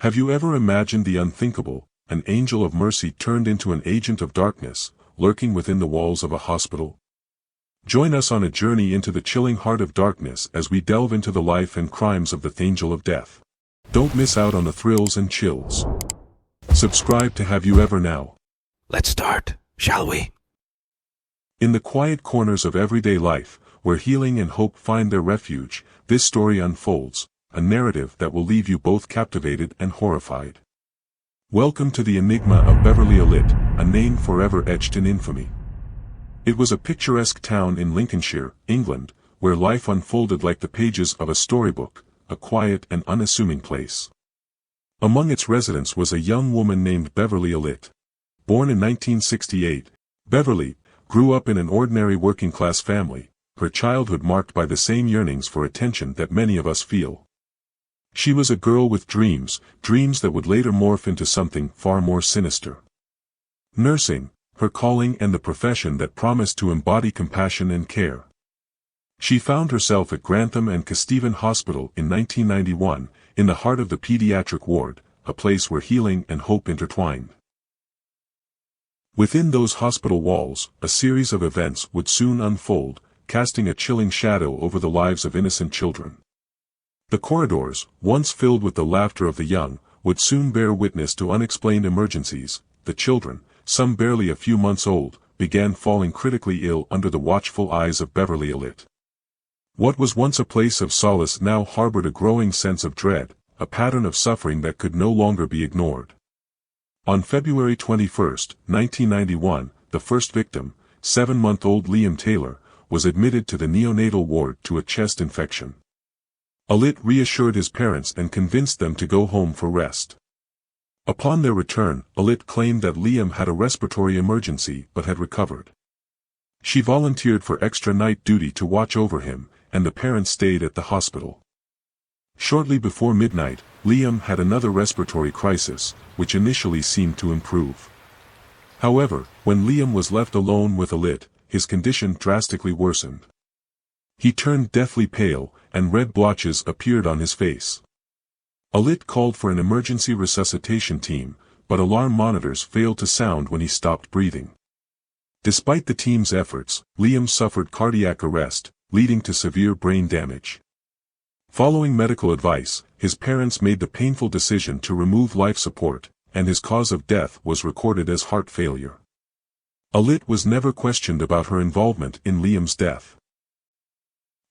Have you ever imagined the unthinkable, an angel of mercy turned into an agent of darkness, lurking within the walls of a hospital? Join us on a journey into the chilling heart of darkness as we delve into the life and crimes of the angel of death. Don't miss out on the thrills and chills. Subscribe to Have You Ever Now. Let's start, shall we? In the quiet corners of everyday life, where healing and hope find their refuge, this story unfolds, a narrative that will leave you both captivated and horrified. Welcome to the enigma of Beverly Alit, a name forever etched in infamy. It was a picturesque town in Lincolnshire, England, where life unfolded like the pages of a storybook, a quiet and unassuming place. Among its residents was a young woman named Beverly Alit. Born in 1968, Beverly grew up in an ordinary working-class family, her childhood marked by the same yearnings for attention that many of us feel. She was a girl with dreams that would later morph into something far more sinister. Nursing, her calling and the profession that promised to embody compassion and care. She found herself at Grantham and Kesteven Hospital in 1991, in the heart of the pediatric ward, a place where healing and hope intertwined. Within those hospital walls, a series of events would soon unfold, casting a chilling shadow over the lives of innocent children. The corridors, once filled with the laughter of the young, would soon bear witness to unexplained emergencies. The children, some barely a few months old, began falling critically ill under the watchful eyes of Beverly Alit. What was once a place of solace now harbored a growing sense of dread, a pattern of suffering that could no longer be ignored. On February 21, 1991, the first victim, 7-month-old Liam Taylor, was admitted to the neonatal ward to a chest infection. Alit reassured his parents and convinced them to go home for rest. Upon their return, Alit claimed that Liam had a respiratory emergency but had recovered. She volunteered for extra night duty to watch over him, and the parents stayed at the hospital. Shortly before midnight, Liam had another respiratory crisis, which initially seemed to improve. However, when Liam was left alone with Alit, his condition drastically worsened. He turned deathly pale, and red blotches appeared on his face. Alit called for an emergency resuscitation team, but alarm monitors failed to sound when he stopped breathing. Despite the team's efforts, Liam suffered cardiac arrest, leading to severe brain damage. Following medical advice, his parents made the painful decision to remove life support, and his cause of death was recorded as heart failure. Alit was never questioned about her involvement in Liam's death.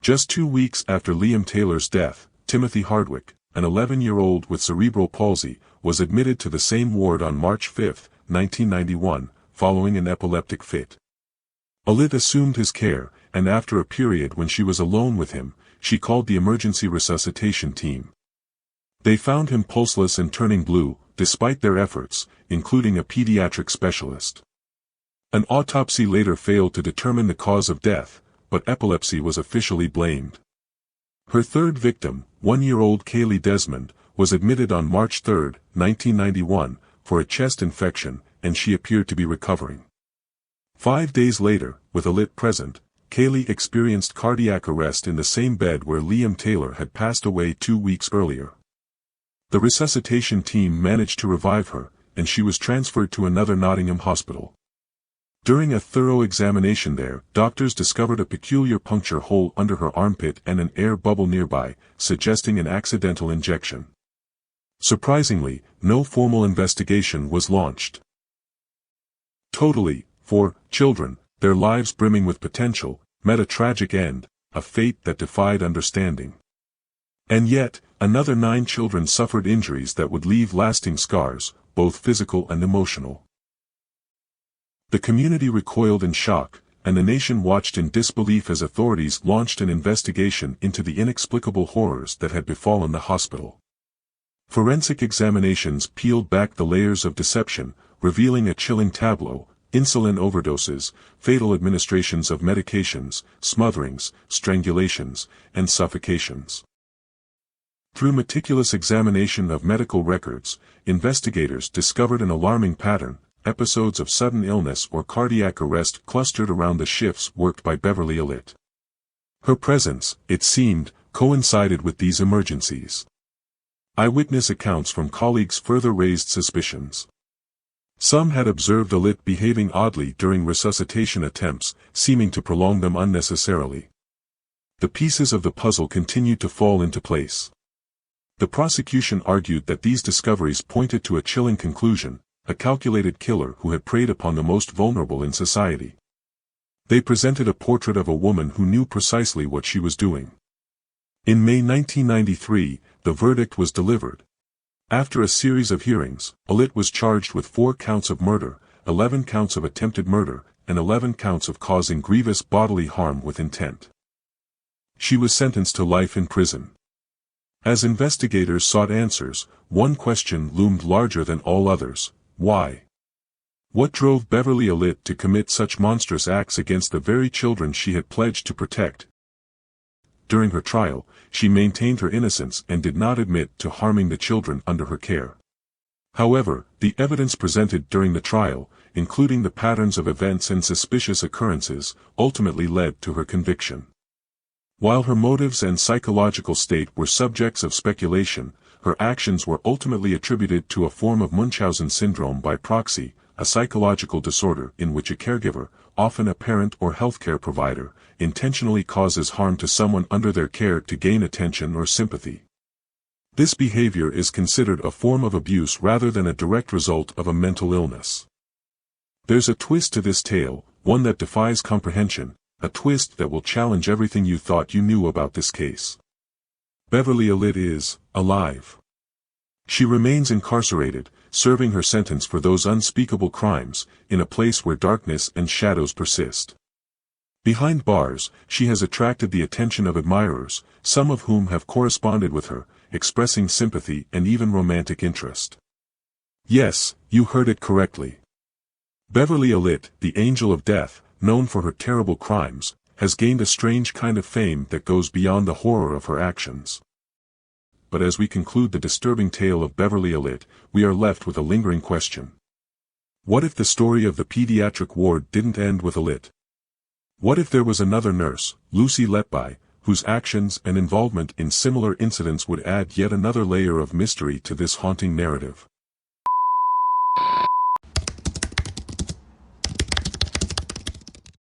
Just 2 weeks after Liam Taylor's death, Timothy Hardwick, an 11-year-old with cerebral palsy, was admitted to the same ward on March 5, 1991, following an epileptic fit. Alit assumed his care, and after a period when she was alone with him, she called the emergency resuscitation team. They found him pulseless and turning blue, despite their efforts, including a pediatric specialist. An autopsy later failed to determine the cause of death, but epilepsy was officially blamed. Her third victim, 1-year-old Kaylee Desmond, was admitted on March 3, 1991, for a chest infection, and she appeared to be recovering. 5 days later, with Alit present, Kaylee experienced cardiac arrest in the same bed where Liam Taylor had passed away 2 weeks earlier. The resuscitation team managed to revive her, and she was transferred to another Nottingham hospital. During a thorough examination there, doctors discovered a peculiar puncture hole under her armpit and an air bubble nearby, suggesting an accidental injection. Surprisingly, no formal investigation was launched. Totally, for children, their lives brimming with potential, met a tragic end, a fate that defied understanding. And yet, another 9 children suffered injuries that would leave lasting scars, both physical and emotional. The community recoiled in shock, and the nation watched in disbelief as authorities launched an investigation into the inexplicable horrors that had befallen the hospital. Forensic examinations peeled back the layers of deception, revealing a chilling tableau: insulin overdoses, fatal administrations of medications, smotherings, strangulations, and suffocations. Through meticulous examination of medical records, investigators discovered an alarming pattern: episodes of sudden illness or cardiac arrest clustered around the shifts worked by Beverly Alit. Her presence, it seemed, coincided with these emergencies. Eyewitness accounts from colleagues further raised suspicions. Some had observed Alit behaving oddly during resuscitation attempts, seeming to prolong them unnecessarily. The pieces of the puzzle continued to fall into place. The prosecution argued that these discoveries pointed to a chilling conclusion: a calculated killer who had preyed upon the most vulnerable in society. They presented a portrait of a woman who knew precisely what she was doing. In May 1993, the verdict was delivered. After a series of hearings, Alit was charged with 4 counts of murder, 11 counts of attempted murder, and 11 counts of causing grievous bodily harm with intent. She was sentenced to life in prison. As investigators sought answers, one question loomed larger than all others: why? What drove Beverly Alit to commit such monstrous acts against the very children she had pledged to protect? During her trial, she maintained her innocence and did not admit to harming the children under her care. However, the evidence presented during the trial, including the patterns of events and suspicious occurrences, ultimately led to her conviction. While her motives and psychological state were subjects of speculation, her actions were ultimately attributed to a form of Munchausen syndrome by proxy, a psychological disorder in which a caregiver, often a parent or healthcare provider, intentionally causes harm to someone under their care to gain attention or sympathy. This behavior is considered a form of abuse rather than a direct result of a mental illness. There's a twist to this tale, one that defies comprehension, a twist that will challenge everything you thought you knew about this case. Beverly Alit is alive. She remains incarcerated, serving her sentence for those unspeakable crimes, in a place where darkness and shadows persist. Behind bars, she has attracted the attention of admirers, some of whom have corresponded with her, expressing sympathy and even romantic interest. Yes, you heard it correctly. Beverly Alit, the Angel of Death, known for her terrible crimes, has gained a strange kind of fame that goes beyond the horror of her actions. But as we conclude the disturbing tale of Beverly Alit, we are left with a lingering question. What if the story of the pediatric ward didn't end with Alit? What if there was another nurse, Lucy Letby, whose actions and involvement in similar incidents would add yet another layer of mystery to this haunting narrative?